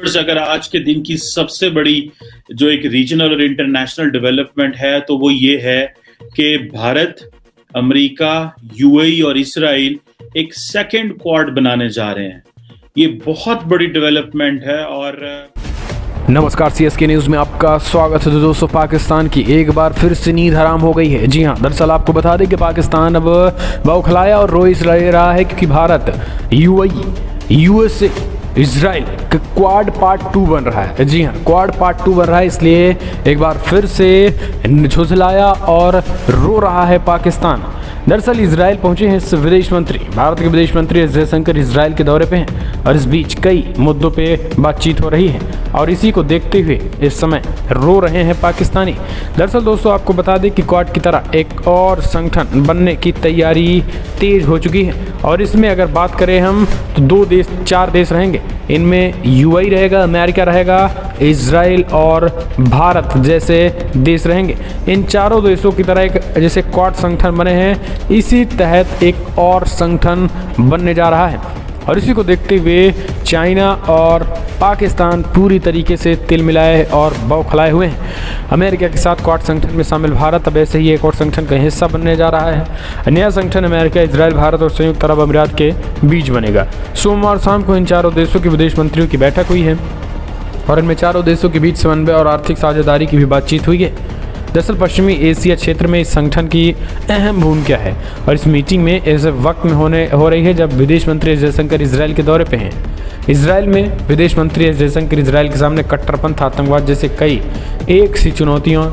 अगर आज के दिन की सबसे बड़ी जो एक रीजनल और इंटरनेशनल डेवलपमेंट है तो वो ये है कि भारत, अमेरिका, यूएई और इसराइल एक सेकंड क्वाड बनाने जा रहे हैं। ये बहुत बड़ी डेवलपमेंट है। और नमस्कार, सीएसके न्यूज़ में आपका स्वागत है। दोस्तों, पाकिस्तान की एक बार फिर से नींद हराम हो गई है। जी हां, दरअसल आपको बता दें कि पाकिस्तान अब बौखलाया और रोइस रह रहा है क्योंकि भारत, यूएई, यूएसए, इजराइल का क्वाड पार्ट 2 बन रहा है। जी हां, क्वाड पार्ट 2 बन रहा है, इसलिए एक बार फिर से झुझलाया और रो रहा है पाकिस्तान। दरअसल इजराइल पहुंचे हैं विदेश मंत्री, भारत के विदेश मंत्री एस जयशंकर इजराइल के दौरे पे हैं और इस बीच कई मुद्दों पे बातचीत हो रही है और इसी को देखते हुए इस समय रो रहे हैं पाकिस्तानी। दरअसल दोस्तों, आपको बता दें कि क्वाड की तरह एक और संगठन बनने की तैयारी तेज हो चुकी है और इसमें अगर बात करें हम तो 4 देश रहेंगे। इनमें यूएई रहेगा, अमेरिका रहेगा, इजराइल और भारत जैसे देश रहेंगे। इन चारों देशों की तरह एक जैसे क्वाड संगठन बने हैं, इसी तहत एक और संगठन बनने जा रहा है और इसी को देखते हुए चाइना और पाकिस्तान पूरी तरीके से तिल मिलाए और बौखलाए हुए हैं। अमेरिका के साथ क्वाड संगठन में शामिल भारत अब ऐसे ही एक और संगठन का हिस्सा बनने जा रहा है। नया संगठन अमेरिका, इजराइल, भारत और संयुक्त अरब अमीरात के बीच बनेगा। सोमवार शाम को इन चारों देशों के विदेश मंत्रियों की बैठक हुई है और इनमें चारों देशों के बीच समन्वय और आर्थिक साझेदारी की भी बातचीत हुई है। दरअसल पश्चिमी एशिया क्षेत्र में इस संगठन की अहम भूमिका है और इस मीटिंग में ऐसे वक्त में हो रही है जब विदेश मंत्री एस जयशंकर इजराइल के दौरे पे हैं। इजराइल में विदेश मंत्री एस जयशंकर इजराइल के सामने कट्टरपंथ, आतंकवाद जैसे कई एक सी चुनौतियों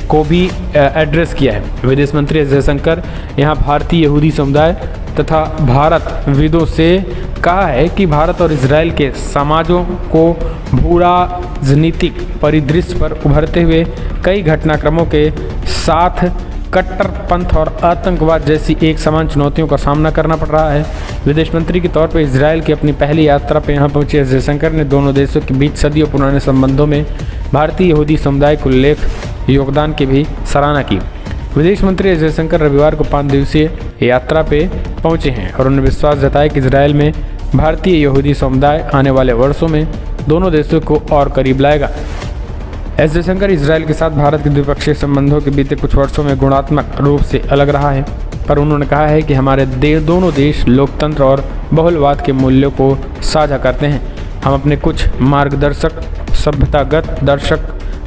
को भी एड्रेस किया है। विदेश मंत्री एस जयशंकर यहाँ भारतीय यहूदी समुदाय तथा भारत विदों से कहा है कि भारत और इजराइल के समाजों को भू राजनीतिक परिदृश्य पर उभरते हुए कई घटनाक्रमों के साथ कट्टरपंथ और आतंकवाद जैसी एक समान चुनौतियों का सामना करना पड़ रहा है। विदेश मंत्री के तौर पर इजराइल की अपनी पहली यात्रा पर यहाँ पहुंचे एस जयशंकर ने दोनों देशों के बीच सदियों पुराने संबंधों में भारतीय यहूदी समुदाय को योगदान की भी सराहना की। विदेश मंत्री एस जयशंकर रविवार को 5 दिवसीय यात्रा पे पहुंचे हैं और उन्होंने विश्वास जताया कि इजराइल में भारतीय यहूदी समुदाय आने वाले वर्षों में दोनों देशों को और करीब लाएगा। एस जयशंकर इजराइल के साथ भारत के द्विपक्षीय संबंधों के बीते कुछ वर्षों में गुणात्मक रूप से अलग रहा है, पर उन्होंने कहा है कि हमारे दोनों देश लोकतंत्र और बहुलवाद के मूल्यों को साझा करते हैं। हम अपने कुछ मार्गदर्शक सभ्यतागत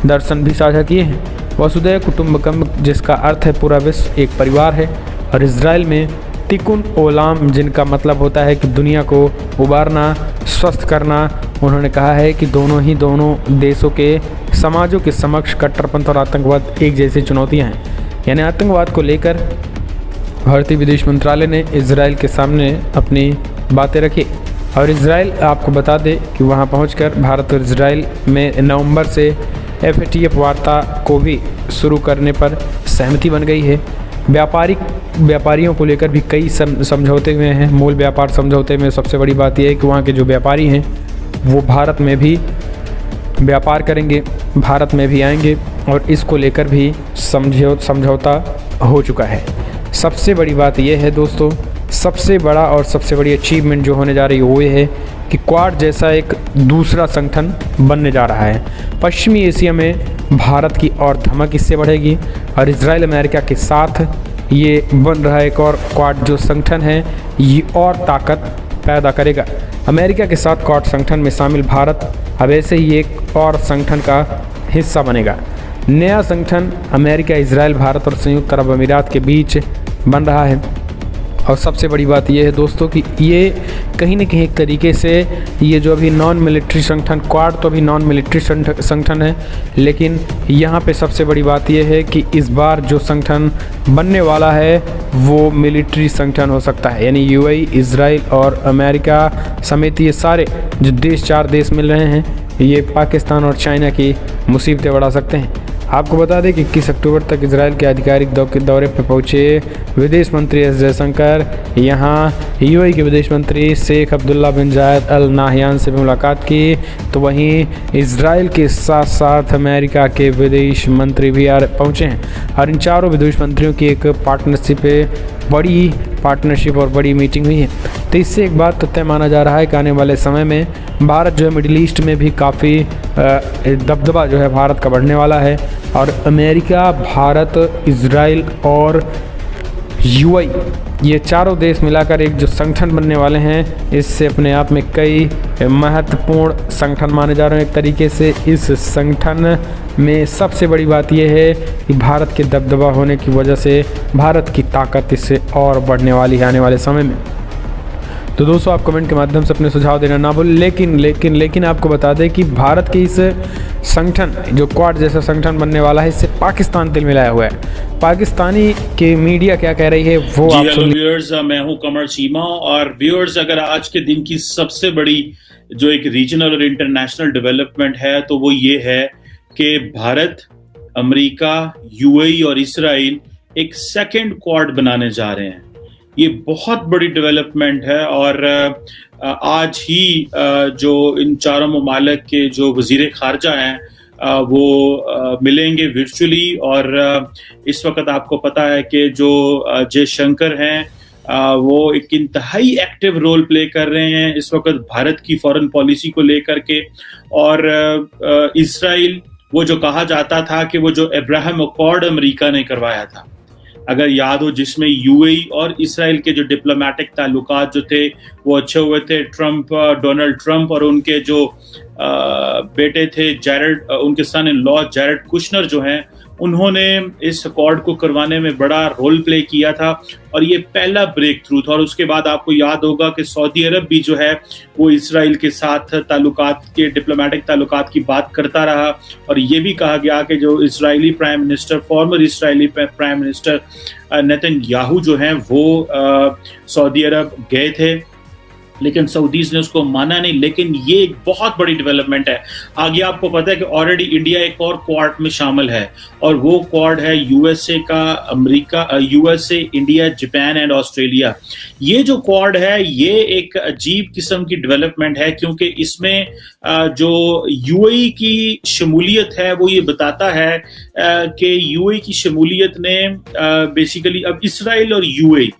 दर्शन भी साझा किए हैं। वसुधैव कुटुंबकम, जिसका अर्थ है पूरा विश्व एक परिवार है, और इजराइल में तिकुन ओलाम, जिनका मतलब होता है कि दुनिया को उबारना, स्वस्थ करना। उन्होंने कहा है कि दोनों देशों के समाजों के समक्ष कट्टरपंथ और आतंकवाद एक जैसी चुनौतियां हैं। यानी आतंकवाद को लेकर भारतीय विदेश मंत्रालय ने इजराइल के सामने अपनी बातें रखी और इजराइल, आपको बता दें कि वहां पहुंचकर भारत और इजराइल में नवंबर से FATF वार्ता को भी शुरू करने पर सहमति बन गई है। व्यापारियों को लेकर भी कई समझौते हुए हैं। मूल व्यापार समझौते में सबसे बड़ी बात यह है कि वहाँ के जो व्यापारी हैं वो भारत में भी व्यापार करेंगे, भारत में भी आएंगे और इसको लेकर भी समझौता हो चुका है। सबसे बड़ी बात यह है दोस्तों, सबसे बड़ा और सबसे बड़ी अचीवमेंट जो होने जा रही है वो ये है कि क्वाड जैसा एक दूसरा संगठन बनने जा रहा है। पश्चिमी एशिया में भारत की और धमक इससे बढ़ेगी और इजराइल अमेरिका के साथ ये बन रहा एक और क्वाड जो संगठन है ये और ताकत पैदा करेगा। अमेरिका के साथ क्वाड संगठन में शामिल भारत अब ऐसे ही एक और संगठन का हिस्सा बनेगा। नया संगठन अमेरिका, इजराइल, भारत और संयुक्त अरब अमीरात के बीच बन रहा है और सबसे बड़ी बात यह है दोस्तों कि ये कहीं न कहीं एक तरीके से ये जो अभी नॉन मिलिट्री संगठन, क्वाड तो अभी नॉन मिलिट्री संगठन है, लेकिन यहाँ पे सबसे बड़ी बात यह है कि इस बार जो संगठन बनने वाला है वो मिलिट्री संगठन हो सकता है। यानी यूएई, इजराइल और अमेरिका समेत ये सारे जो 4 देश मिल रहे हैं, ये पाकिस्तान और चाइना की मुसीबतें बढ़ा सकते हैं। आपको बता दें कि 21 अक्टूबर तक इजराइल के आधिकारिक दौरे पर पहुंचे विदेश मंत्री एस जयशंकर यहाँ यूएई के विदेश मंत्री शेख अब्दुल्ला बिन जायद अल नाहयान से भी मुलाकात की, तो वहीं इजराइल के साथ साथ अमेरिका के विदेश मंत्री भी पहुंचे हैं और इन चारों विदेश मंत्रियों की एक बड़ी पार्टनरशिप और बड़ी मीटिंग हुई है। तो इससे एक बात तो तय माना जा रहा है कि आने वाले समय में भारत जो है मिडिल ईस्ट में भी काफ़ी दबदबा जो है भारत का बढ़ने वाला है। और अमेरिका, भारत, इजराइल और यूएई, ये चारों देश मिलाकर एक जो संगठन बनने वाले हैं, इससे अपने आप में कई महत्वपूर्ण संगठन माने जा रहे हैं। एक तरीके से इस संगठन में सबसे बड़ी बात यह है कि भारत के दबदबा होने की वजह से भारत की ताकत इससे और बढ़ने वाली है आने वाले समय में। तो दोस्तों, आप कमेंट के माध्यम से अपने सुझाव देना ना भूलें। लेकिन आपको बता दें कि भारत के इस संगठन, जो क्वाड जैसा संगठन बनने वाला है, इससे पाकिस्तान दिल मिलाया हुआ है। पाकिस्तानी के मीडिया क्या कह रही है वो आप सुन। व्यूअर्स, मैं हूं कमर चीमा। और व्यूअर्स, अगर आज के दिन की सबसे बड़ी जो एक रीजनल और इंटरनेशनल डेवलपमेंट है तो वो ये है कि भारत, अमेरिका, यूएई और इसराइल एक सेकंड क्वाड बनाने जा रहे हैं। ये बहुत बड़ी डेवलपमेंट है। और आज ही जो इन चारों ममालिक के जो वजीर खारजा हैं वो मिलेंगे वर्चुअली। और इस वक्त आपको पता है कि जो जयशंकर हैं वो एक इंतहाई एक्टिव रोल प्ले कर रहे हैं इस वक्त भारत की फॉरेन पॉलिसी को लेकर के। और इसराइल, वो जो कहा जाता था कि वो जो अब्राहम अकॉर्ड अमेरिका ने करवाया था, अगर याद हो, जिसमें यूएई और इसराइल के जो डिप्लोमेटिक ताल्लुकात जो थे वो अच्छे हुए थे। डोनाल्ड ट्रंप और उनके जो बेटे थे जैरेड, उनके सन इन लॉ जैरेड कुशनर जो हैं, उन्होंने इस अकॉर्ड को करवाने में बड़ा रोल प्ले किया था और ये पहला ब्रेक थ्रू था। और उसके बाद आपको याद होगा कि सऊदी अरब भी जो है वो इसराइल के साथ ताल्लुकात के, डिप्लोमेटिक ताल्लुकात की बात करता रहा। और ये भी कहा गया कि जो Israeli prime minister, farmer Israeli prime minister Netanyahu जो हैं वो सऊदी अरब गए थे, लेकिन सऊदीज ने उसको माना नहीं। लेकिन ये एक बहुत बड़ी डेवलपमेंट है। आगे आपको पता है कि ऑलरेडी इंडिया एक और क्वाड में शामिल है और वो क्वाड है यूएसए का, America, USA, India, Japan and Australia. ये जो क्वाड है ये एक अजीब किस्म की डेवलपमेंट है, क्योंकि इसमें जो यूएई की शमूलियत है वो ये बताता है कि यूएई की शमूलियत ने बेसिकली अब इसराइल और यूएई,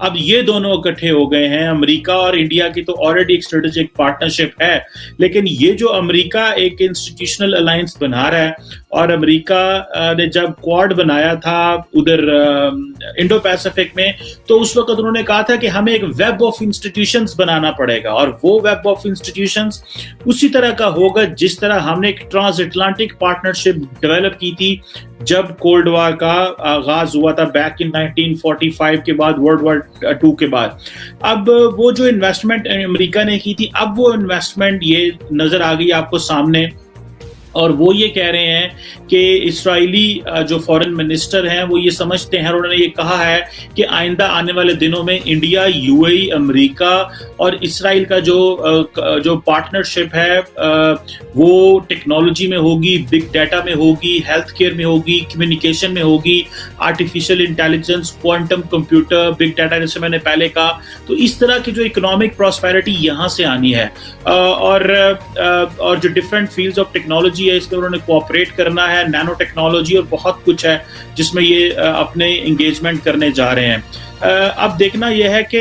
अब ये दोनों इकट्ठे हो गए हैं। अमेरिका और इंडिया की तो ऑलरेडी एक स्ट्रेटेजिक पार्टनरशिप है, लेकिन ये जो अमेरिका एक इंस्टीट्यूशनल अलायंस बना रहा है, और अमेरिका ने जब क्वाड बनाया था उधर इंडो पैसिफिक में, तो उस वक्त उन्होंने कहा था कि हमें एक वेब ऑफ इंस्टीट्यूशंस बनाना पड़ेगा। और वो वेब ऑफ इंस्टीट्यूशंस उसी तरह का होगा जिस तरह हमने एक ट्रांस अटलांटिक पार्टनरशिप डेवलप की थी जब कोल्ड वॉर का आगाज हुआ था बैक इन 1945 के बाद, वर्ल्ड वॉर 2 के बाद। अब वो जो इन्वेस्टमेंट अमेरिका ने की थी, अब वो इन्वेस्टमेंट ये नजर आ गई आपको सामने। और वो ये कह रहे हैं कि इस्राएली जो फॉरेन मिनिस्टर हैं वो ये समझते हैं, और उन्होंने ये कहा है कि आइंदा आने वाले दिनों में इंडिया, यूएई, अमेरिका और इस्राएल का जो पार्टनरशिप है वो टेक्नोलॉजी में होगी, बिग डाटा में होगी, हेल्थ केयर में होगी, कम्युनिकेशन में होगी, artificial intelligence, quantum computer, big data, जैसे मैंने पहले कहा। तो इस तरह की जो इकोनॉमिक प्रॉस्पेरिटी यहाँ से आनी है। और जो डिफरेंट फील्ड्स ऑफ टेक्नोलॉजी है इसमें उन्होंने कोऑपरेट करना है, नैनो टेक्नोलॉजी और बहुत कुछ है जिसमें ये अपने एंगेजमेंट करने जा रहे हैं। अब देखना यह है कि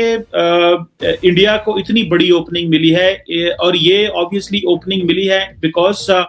इंडिया को इतनी बड़ी ओपनिंग मिली है, और ये ऑब्वियसली ओपनिंग मिली है बिकॉज